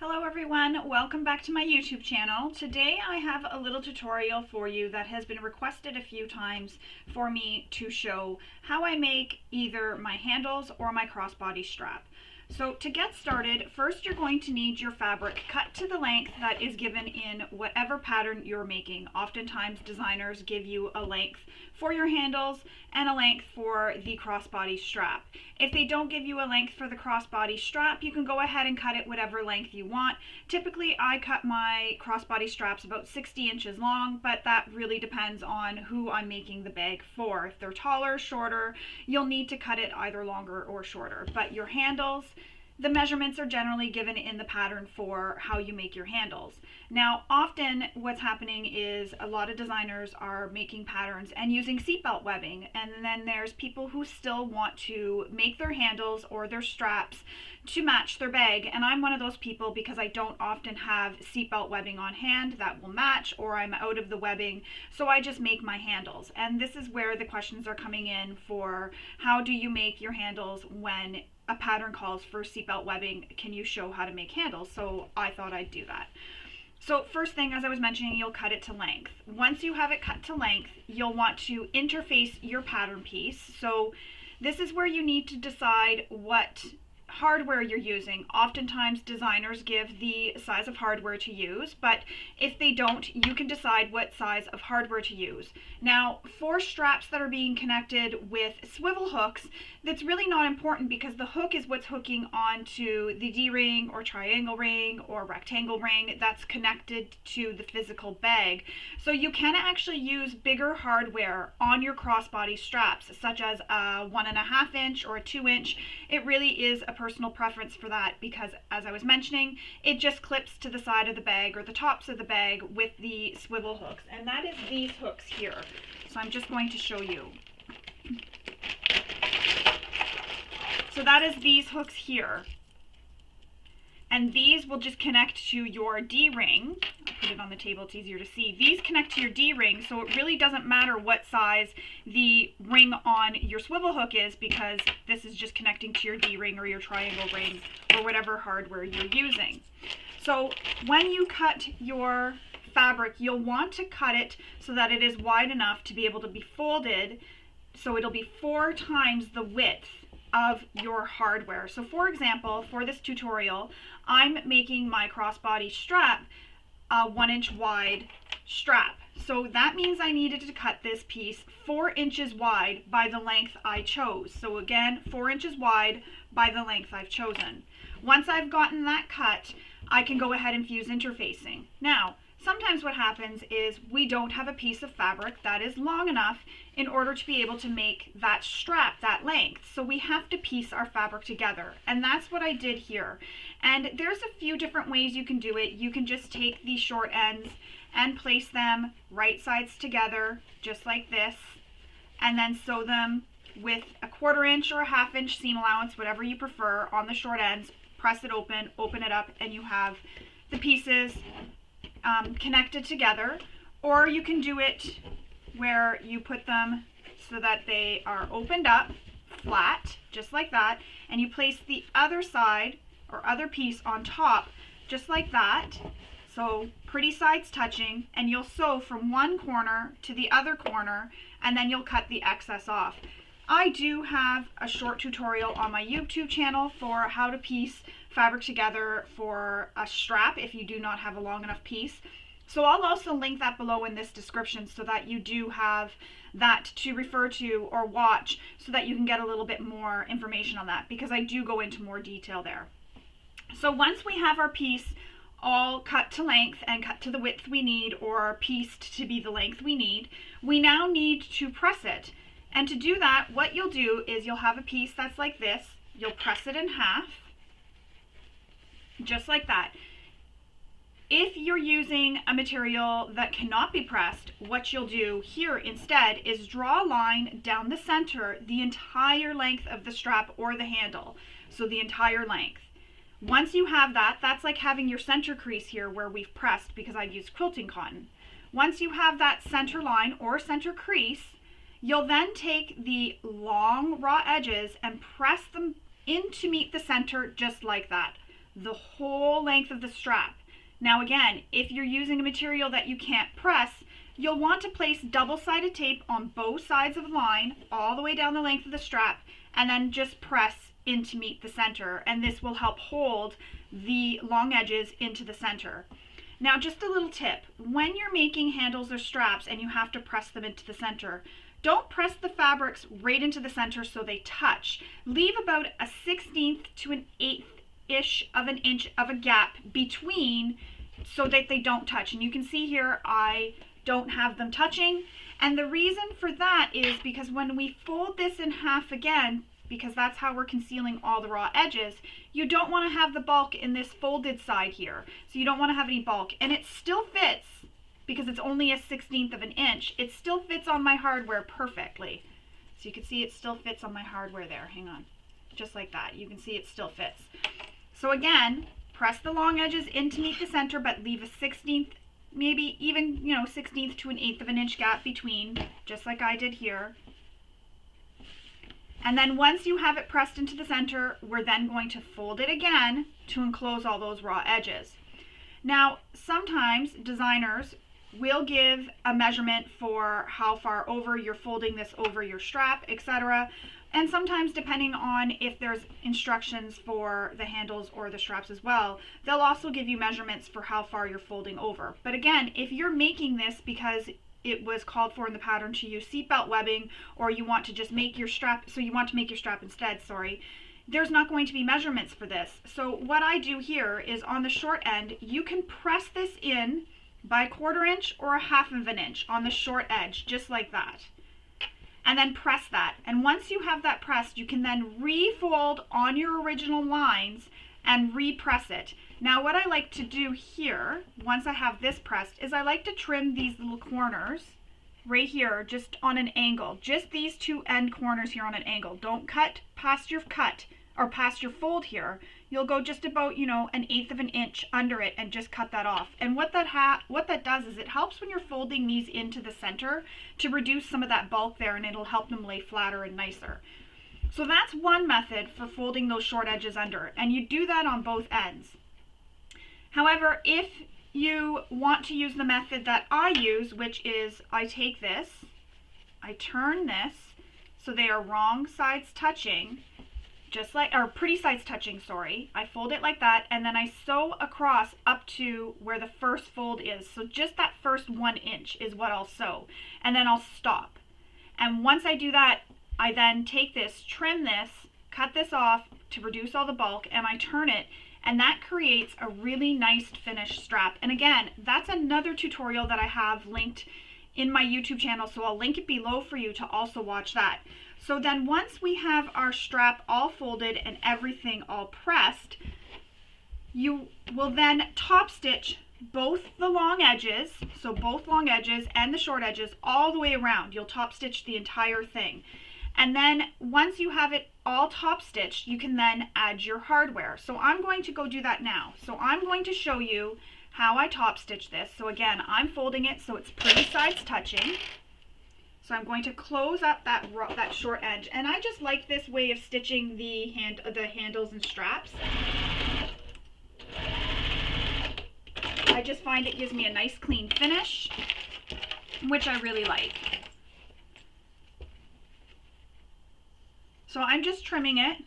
Hello everyone, welcome back to my YouTube channel. Today I have a little tutorial for you that has been requested a few times for me to show how I make either my handles or my crossbody strap. So to get started, first you're going to need your fabric cut to the length that is given in whatever pattern you're making. Oftentimes designers give you a length for your handles and a length for the crossbody strap. If they don't give you a length for the crossbody strap, you can go ahead and cut it whatever length you want. Typically I cut my crossbody straps about 60 inches long, but that really depends on who I'm making the bag for. If they're taller, shorter, you'll need to cut it either longer or shorter. But your handles, the measurements are generally given in the pattern for how you make your handles. Now, often what's happening is a lot of designers are making patterns and using seatbelt webbing, and then there's people who still want to make their handles or their straps to match their bag, and I'm one of those people because I don't often have seatbelt webbing on hand that will match, or I'm out of the webbing, so I just make my handles. And this is where the questions are coming in for how do you make your handles when a pattern calls for seatbelt webbing. Can you show how to make handles? So I thought I'd do that. So first thing, as I was mentioning, you'll cut it to length. Once you have it cut to length, you'll want to interface your pattern piece. So this is where you need to decide what hardware you're using. Oftentimes designers give the size of hardware to use, but if they don't, you can decide what size of hardware to use. Now, for straps that are being connected with swivel hooks, that's really not important because the hook is what's hooking onto the D-ring or triangle ring or rectangle ring that's connected to the physical bag. So you can actually use bigger hardware on your crossbody straps, such as a 1.5 inch or a 2 inch. It really is a personal preference for that because, as I was mentioning, it just clips to the side of the bag or the tops of the bag with the swivel hooks, and that is these hooks here. So I'm just going to show you. So that is these hooks here, and these will just connect to your D-ring. I'll put it on the table, it's easier to see. These connect to your D-ring, so it really doesn't matter what size the ring on your swivel hook is because this is just connecting to your D-ring or your triangle ring or whatever hardware you're using. So when you cut your fabric, you'll want to cut it so that it is wide enough to be able to be folded, so it'll be 4 times the width of your hardware. So for example, for this tutorial, I'm making my crossbody strap a 1 inch wide strap. So that means I needed to cut this piece 4 inches wide by the length I chose. So again, 4 inches wide by the length I've chosen. Once I've gotten that cut, I can go ahead and fuse interfacing. Now, sometimes what happens is we don't have a piece of fabric that is long enough in order to be able to make that strap that length. So we have to piece our fabric together, and that's what I did here. And there's a few different ways you can do it. You can just take these short ends and place them right sides together, just like this, and then sew them with a 1/4 inch or a 1/2 inch seam allowance, whatever you prefer, on the short ends. Press it open it up, and you have the pieces connected together. Or you can do it where you put them so that they are opened up flat, just like that, and you place the other side or other piece on top, just like that. So pretty sides touching, and you'll sew from one corner to the other corner, and then you'll cut the excess off. I do have a short tutorial on my YouTube channel for how to piece fabric together for a strap if you do not have a long enough piece. So I'll also link that below in this description so that you do have that to refer to or watch so that you can get a little bit more information on that, because I do go into more detail there. So once we have our piece all cut to length and cut to the width we need, or pieced to be the length we need, we now need to press it. And to do that, what you'll do is you'll have a piece that's like this. You'll press it in half, just like that. If you're using a material that cannot be pressed, what you'll do here instead is draw a line down the center, the entire length of the strap or the handle. So the entire length. Once you have that, that's like having your center crease here where we've pressed because I've used quilting cotton. Once you have that center line or center crease, you'll then take the long raw edges and press them in to meet the center, just like that. the whole length of the strap. Now again, if you're using a material that you can't press, you'll want to place double-sided tape on both sides of the line, all the way down the length of the strap, and then just press in to meet the center, and this will help hold the long edges into the center. Now just a little tip, when you're making handles or straps and you have to press them into the center, don't press the fabrics right into the center so they touch. Leave about a 1/16 to an 1/8 of an inch of a gap between so that they don't touch. And you can see here I don't have them touching. And the reason for that is because when we fold this in half again, because that's how we're concealing all the raw edges, you don't want to have the bulk in this folded side here. So you don't want to have any bulk. And it still fits, because it's only a 1/16 of an inch, it still fits on my hardware perfectly. So you can see it still fits on my hardware there. Hang on. Just like that. You can see it still fits. So again, press the long edges in to meet the center, but leave a 1/16, maybe even, 1/16 to an 1/8 of an inch gap between, just like I did here. And then once you have it pressed into the center, we're then going to fold it again to enclose all those raw edges. Now, sometimes designers will give a measurement for how far over you're folding this over your strap, etc. And sometimes, depending on if there's instructions for the handles or the straps as well, they'll also give you measurements for how far you're folding over. But again, if you're making this because it was called for in the pattern to use seatbelt webbing, or you want to just make your strap, so you want to make your strap instead, there's not going to be measurements for this. So what I do here is on the short end, you can press this in by 1/4 inch or a 1/2 of an inch on the short edge, just like that. And then press that. And once you have that pressed, you can then refold on your original lines and repress it. Now what I like to do here, once I have this pressed, is I like to trim these little corners right here just on an angle. Just these two end corners here on an angle. Don't cut past your fold here. You'll go just about, an 1/8 of an inch under it and just cut that off. And what that does is it helps when you're folding these into the center to reduce some of that bulk there, and it'll help them lay flatter and nicer. So that's one method for folding those short edges under, and you do that on both ends. However, if you want to use the method that I use, which is I take this, I turn this so they are wrong sides touching, or pretty sides touching, sorry. I fold it like that, and then I sew across up to where the first fold is. So just that first 1 inch is what I'll sew, and then I'll stop. And once I do that, I then take this, trim this, cut this off to reduce all the bulk, and I turn it, and that creates a really nice finished strap. And again, that's another tutorial that I have linked in my YouTube channel, so I'll link it below for you to also watch that. So then once we have our strap all folded and everything all pressed, you will then top stitch both the long edges, so both long edges and the short edges all the way around. You'll top stitch the entire thing. And then once you have it all top stitched, you can then add your hardware. So I'm going to go do that now. So I'm going to show you how I top stitch this. So again, I'm folding it so it's pretty sides touching. So I'm going to close up that short edge. And I just like this way of stitching the handles and straps. I just find it gives me a nice clean finish, which I really like. So I'm just trimming it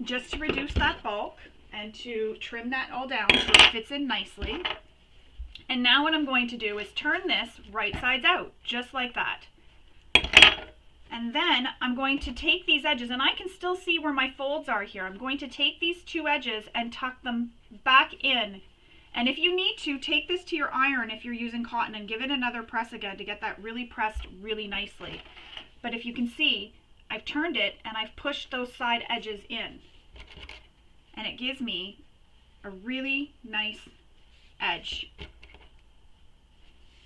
just to reduce that bulk and to trim that all down so it fits in nicely. And now what I'm going to do is turn this right sides out, just like that. And then I'm going to take these edges, and I can still see where my folds are here. I'm going to take these two edges and tuck them back in. And if you need to, take this to your iron if you're using cotton and give it another press again to get that really pressed really nicely. But if you can see, I've turned it and I've pushed those side edges in. And it gives me a really nice edge.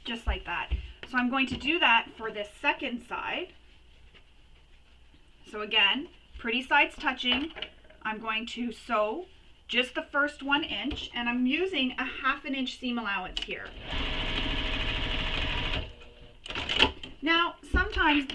Just like that. So I'm going to do that for this second side. So again, pretty sides touching. I'm going to sew just the first 1 inch, and I'm using a 1/2 inch seam allowance here. Now, sometimes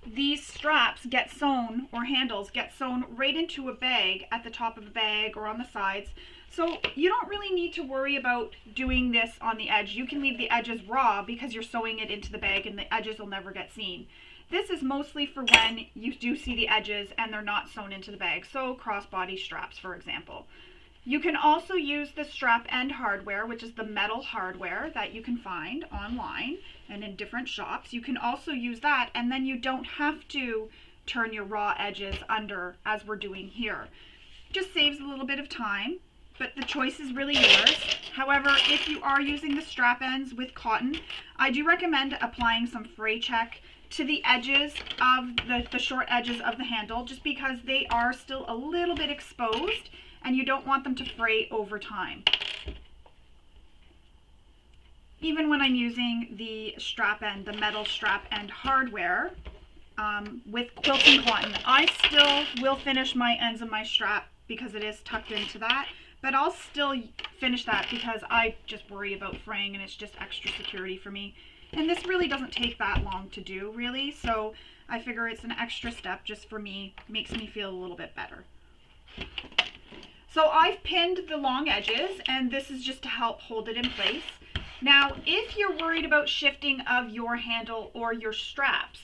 these straps get sewn, or handles get sewn right into a bag at the top of a bag or on the sides. So you don't really need to worry about doing this on the edge. You can leave the edges raw because you're sewing it into the bag and the edges will never get seen. This is mostly for when you do see the edges and they're not sewn into the bag. So crossbody straps, for example. You can also use the strap end hardware, which is the metal hardware that you can find online and in different shops. You can also use that, and then you don't have to turn your raw edges under as we're doing here. Just saves a little bit of time, but the choice is really yours. However, if you are using the strap ends with cotton, I do recommend applying some fray check to the edges of the short edges of the handle, just because they are still a little bit exposed and you don't want them to fray over time. Even when I'm using the strap end, the metal strap end hardware with quilting cotton, I still will finish my ends of my strap because it is tucked into that, but I'll still finish that because I just worry about fraying and it's just extra security for me. And this really doesn't take that long to do, really, so I figure it's an extra step just for me, makes me feel a little bit better. So I've pinned the long edges, and this is just to help hold it in place. Now, if you're worried about shifting of your handle or your straps,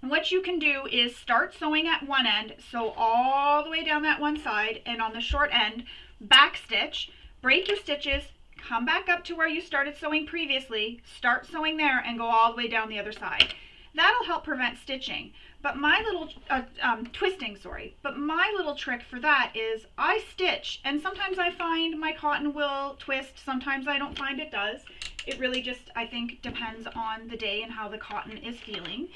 what you can do is start sewing at one end, sew all the way down that one side, and on the short end, back stitch, break your stitches, come back up to where you started sewing previously, start sewing there, and go all the way down the other side. That'll help prevent stitching. But my little, twisting, sorry. But my little trick for that is I stitch, and sometimes I find my cotton will twist, sometimes I don't find it does. It really just, I think, depends on the day and how the cotton is feeling.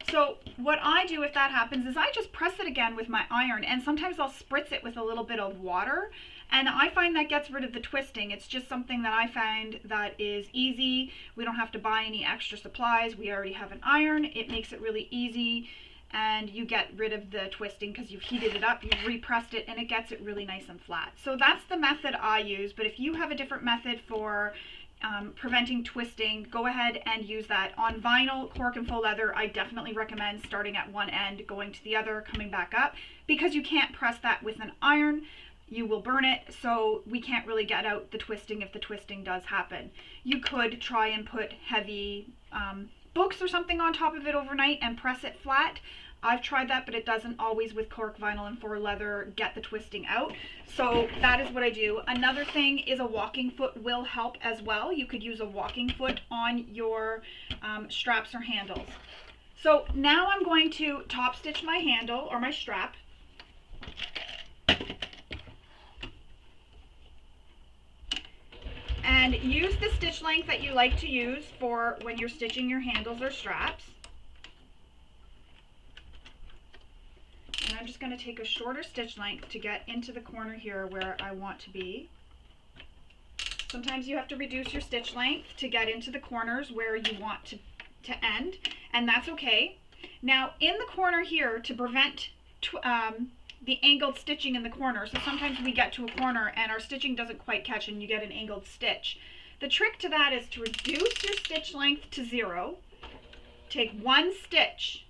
So what I do if that happens is I just press it again with my iron, and sometimes I'll spritz it with a little bit of water, and I find that gets rid of the twisting. It's just something that I find that is easy. We don't have to buy any extra supplies. We already have an iron. It makes it really easy, and you get rid of the twisting because you've heated it up, you've repressed it, and it gets it really nice and flat. So that's the method I use, but if you have a different method for preventing twisting, go ahead and use that. On vinyl, cork, and faux leather, I definitely recommend starting at one end, going to the other, coming back up, because you can't press that with an iron. You will burn it, so we can't really get out the twisting if the twisting does happen. You could try and put heavy books or something on top of it overnight and press it flat. I've tried that, but it doesn't always, with cork, vinyl, and faux leather, get the twisting out. So that is what I do. Another thing is a walking foot will help as well. You could use a walking foot on your straps or handles. So now I'm going to top stitch my handle or my strap. And use the stitch length that you like to use for when you're stitching your handles or straps. And I'm just going to take a shorter stitch length to get into the corner here where I want to be. Sometimes you have to reduce your stitch length to get into the corners where you want to end, and that's okay. Now in the corner here, to prevent the angled stitching in the corner, so sometimes we get to a corner and our stitching doesn't quite catch and you get an angled stitch. The trick to that is to reduce your stitch length to 0, take one stitch,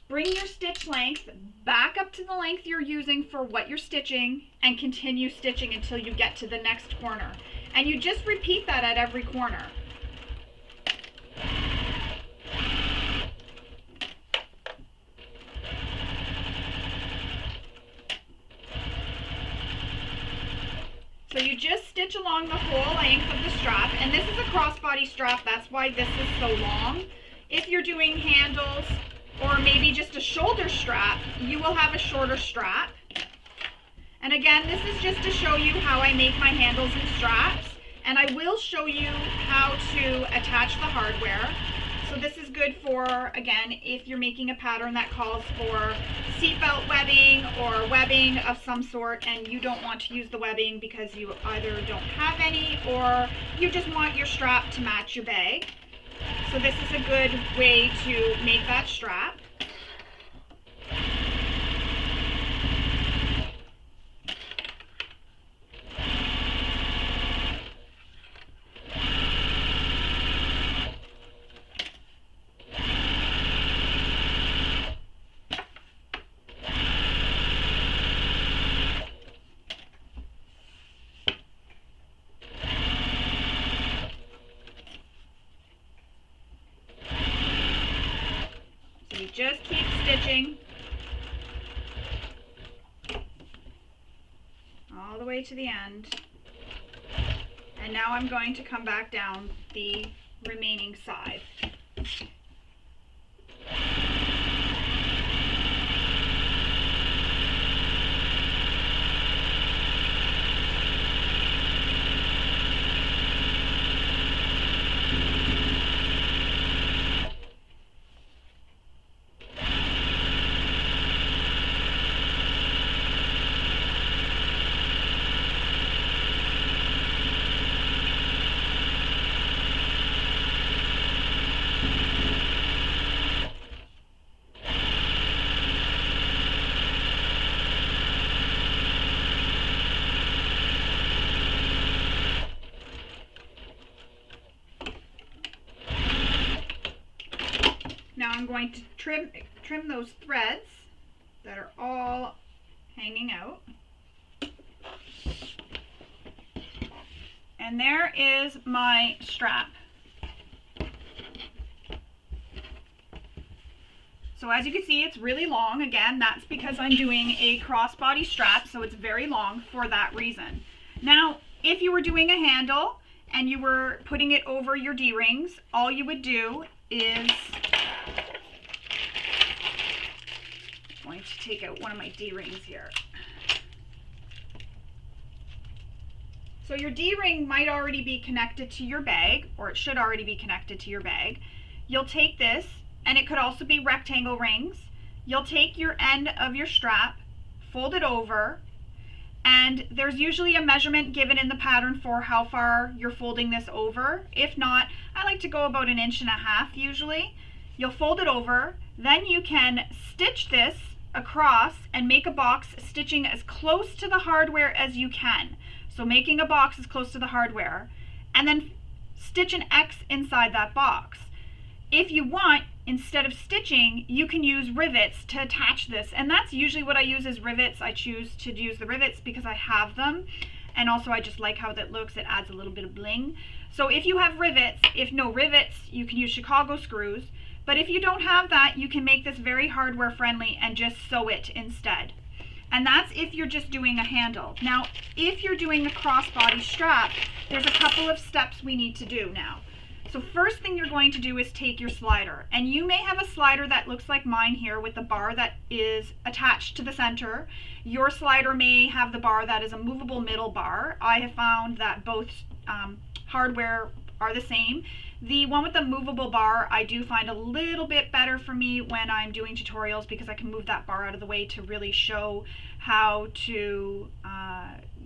bring your stitch length back up to the length you're using for what you're stitching, and continue stitching until you get to the next corner. And you just repeat that at every corner. So you just stitch along the whole length of the strap, and this is a crossbody strap, that's why this is so long. If you're doing handles or maybe just a shoulder strap, you will have a shorter strap. And again, this is just to show you how I make my handles and straps, and I will show you how to attach the hardware. So this is good for, again, if you're making a pattern that calls for seatbelt webbing or webbing of some sort and you don't want to use the webbing because you either don't have any or you just want your strap to match your bag. So this is a good way to make that strap. just keep stitching all the way to the end. And now I'm going to come back down the remaining side. Now I'm going to trim those threads that are all hanging out. And there is my strap. So as you can see, it's really long. Again, that's because I'm doing a crossbody strap, so it's very long for that reason. Now, if you were doing a handle and you were putting it over your D-rings, all you would do is, I'm going to take out one of my D-rings here. So your D-ring might already be connected to your bag, or it should already be connected to your bag. You'll take this, and it could also be rectangle rings. You'll take your end of your strap, fold it over, and there's usually a measurement given in the pattern for how far you're folding this over. If not, I like to go about 1.5 inches usually. You'll fold it over, then you can stitch this across and make a box, stitching as close to the hardware as you can. So making a box as close to the hardware, and then stitch an X inside that box. If you want, instead of stitching, you can use rivets to attach this, and that's usually what I use is rivets. I choose to use the rivets because I have them, and also I just like how that looks. It adds a little bit of bling. So if you have rivets, if no rivets, you can use Chicago screws, but if you don't have that, you can make this very hardware friendly and just sew it instead. And that's if you're just doing a handle. Now, if you're doing the crossbody strap, there's a couple of steps we need to do now. So first thing you're going to do is take your slider, and you may have a slider that looks like mine here with the bar that is attached to the center. Your slider may have the bar that is a movable middle bar. I have found that both hardware are the same. The one with the movable bar I do find a little bit better for me when I'm doing tutorials, because I can move that bar out of the way to really show how to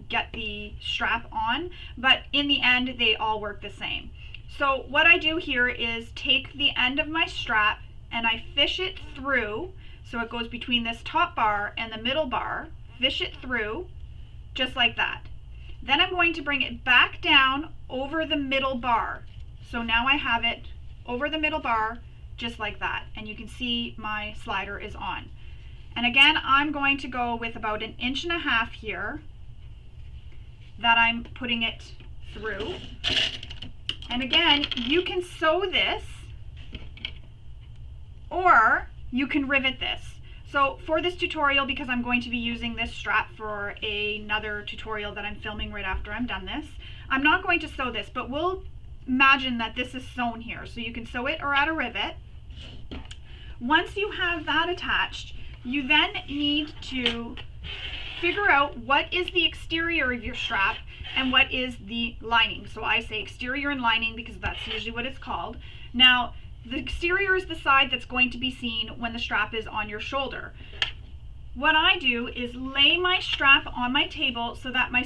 get the strap on, but in the end they all work the same. So what I do here is take the end of my strap and I fish it through, so it goes between this top bar and the middle bar, fish it through just like that. Then I'm going to bring it back down over the middle bar. So now I have it over the middle bar just like that, and you can see my slider is on. And again, I'm going to go with about 1.5 inches here that I'm putting it through. And again, you can sew this or you can rivet this. So for this tutorial, because I'm going to be using this strap for another tutorial that I'm filming right after I'm done this, I'm not going to sew this, but we'll imagine that this is sewn here. So you can sew it or add a rivet. Once you have that attached, you then need to figure out what is the exterior of your strap and what is the lining. So I say exterior and lining because that's usually what it's called. Now, the exterior is the side that's going to be seen when the strap is on your shoulder. What I do is lay my strap on my table so that my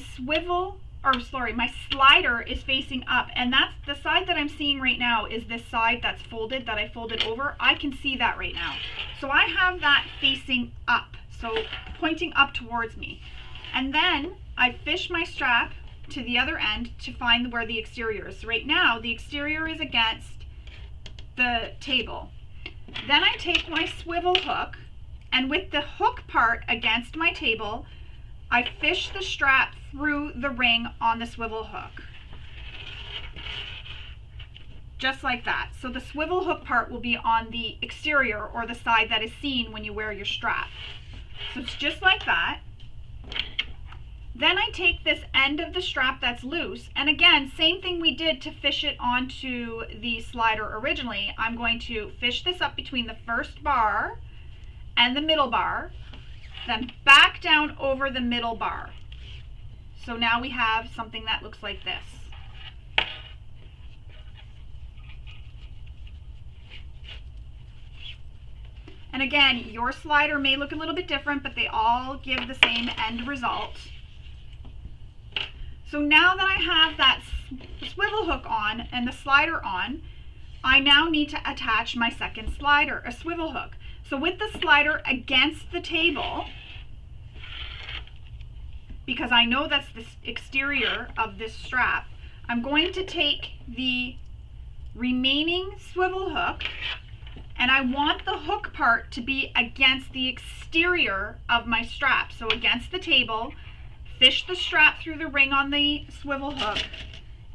my slider is facing up, and that's the side that I'm seeing right now is this side that's folded, that I folded over. I can see that right now. So I have that facing up, so pointing up towards me. And then I fish my strap to the other end to find where the exterior is. So right now, the exterior is against the table. Then I take my swivel hook, and with the hook part against my table, I fish the strap through the ring on the swivel hook. just like that. So the swivel hook part will be on the exterior, or the side that is seen when you wear your strap. So it's just like that. Then I take this end of the strap that's loose, and again, same thing we did to fish it onto the slider originally. I'm going to fish this up between the first bar and the middle bar, then back down over the middle bar. So now we have something that looks like this. And again, your slider may look a little bit different, but they all give the same end result. So now that I have that swivel hook on and the slider on, I now need to attach my second slider, a swivel hook. So with the slider against the table, because I know that's the exterior of this strap, I'm going to take the remaining swivel hook, and I want the hook part to be against the exterior of my strap. So against the table, fish the strap through the ring on the swivel hook,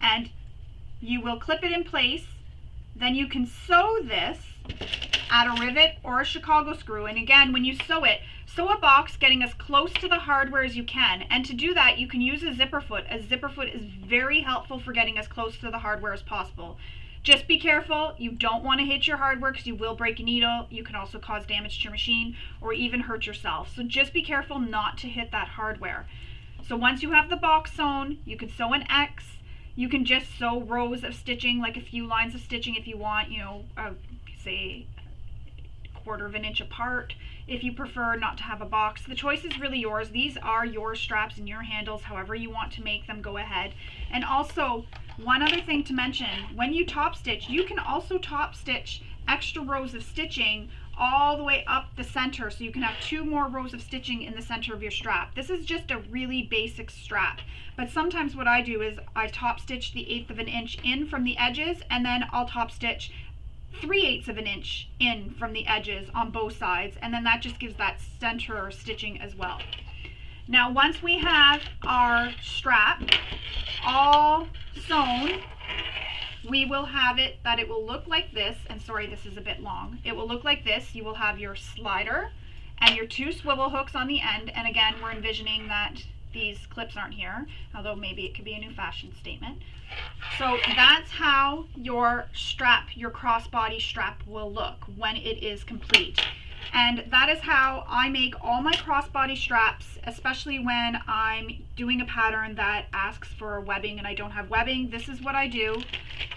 and you will clip it in place. Then you can sew this at a rivet or a Chicago screw. And again, when you sew it, sew a box getting as close to the hardware as you can. And to do that, you can use a zipper foot. A zipper foot is very helpful for getting as close to the hardware as possible. Just be careful. You don't want to hit your hardware because you will break a needle. You can also cause damage to your machine or even hurt yourself. So just be careful not to hit that hardware. So once you have the box sewn, you can sew an X. You can just sew rows of stitching, like a few lines of stitching if you want, say a 1/4 of an inch apart if you prefer not to have a box. The choice is really yours. These are your straps and your handles. However you want to make them, go ahead. And also, one other thing to mention, when you top stitch, you can also top stitch extra rows of stitching all the way up the center, so you can have 2 more rows of stitching in the center of your strap. This is just a really basic strap, but sometimes what I do is I top stitch the 1/8 of an inch in from the edges, and then I'll top stitch 3/8 of an inch in from the edges on both sides, and then that just gives that center stitching as well. Now once we have our strap all sewn, we will have it that it will look like this, and sorry, this is a bit long. It will look like this. You will have your slider and your 2 swivel hooks on the end, and again, we're envisioning that these clips aren't here, although maybe it could be a new fashion statement. So that's how your strap, your crossbody strap, will look when it is complete. And that is how I make all my crossbody straps, especially when I'm doing a pattern that asks for webbing and I don't have webbing. This is what I do.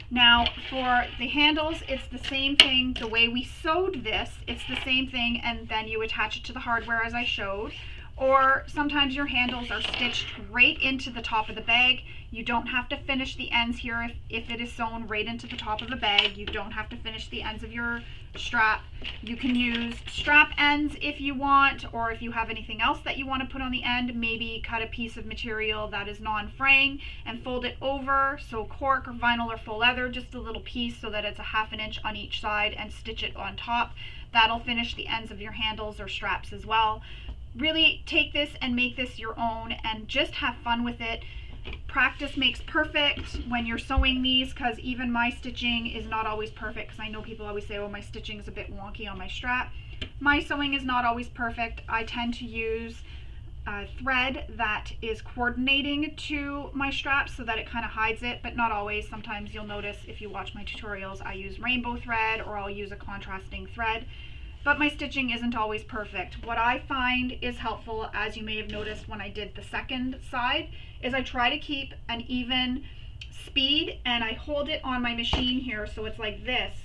Now for the handles, it's the same thing. The way we sewed this, it's the same thing, and then you attach it to the hardware as I showed. Or sometimes your handles are stitched right into the top of the bag. You don't have to finish the ends here if it is sewn right into the top of the bag. You don't have to finish the ends of your strap. You can use strap ends if you want, or if you have anything else that you want to put on the end, maybe cut a piece of material that is non-fraying and fold it over, so cork or vinyl or faux leather, just a little piece so that it's a 1/2 inch on each side, and stitch it on top. That'll finish the ends of your handles or straps as well. Really take this and make this your own and just have fun with it. Practice makes perfect when you're sewing these, because even my stitching is not always perfect, because I know people always say, oh, my stitching is a bit wonky on my strap. My sewing is not always perfect. I tend to use thread that is coordinating to my strap so that it kind of hides it, but not always. Sometimes you'll notice if you watch my tutorials, I use rainbow thread or I'll use a contrasting thread. But my stitching isn't always perfect. What I find is helpful, as you may have noticed when I did the second side, is I try to keep an even speed, and I hold it on my machine here, so it's like this.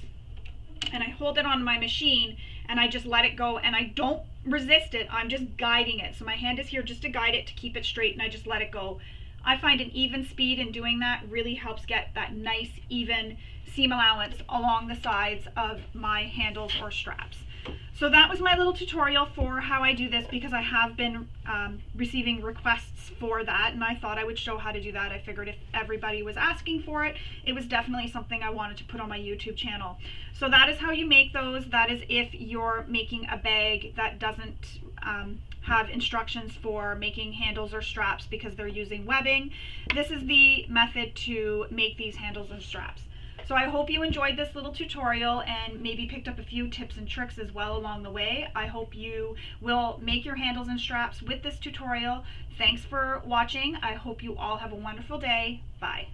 And I hold it on my machine and I just let it go, and I don't resist it, I'm just guiding it. So my hand is here just to guide it, to keep it straight, and I just let it go. I find an even speed in doing that really helps get that nice even seam allowance along the sides of my handles or straps. So that was my little tutorial for how I do this, because I have been receiving requests for that, and I thought I would show how to do that. I figured if everybody was asking for it, it was definitely something I wanted to put on my YouTube channel. So that is how you make those. That is if you're making a bag that doesn't have instructions for making handles or straps because they're using webbing. This is the method to make these handles and straps. So I hope you enjoyed this little tutorial and maybe picked up a few tips and tricks as well along the way. I hope you will make your handles and straps with this tutorial. Thanks for watching. I hope you all have a wonderful day. Bye.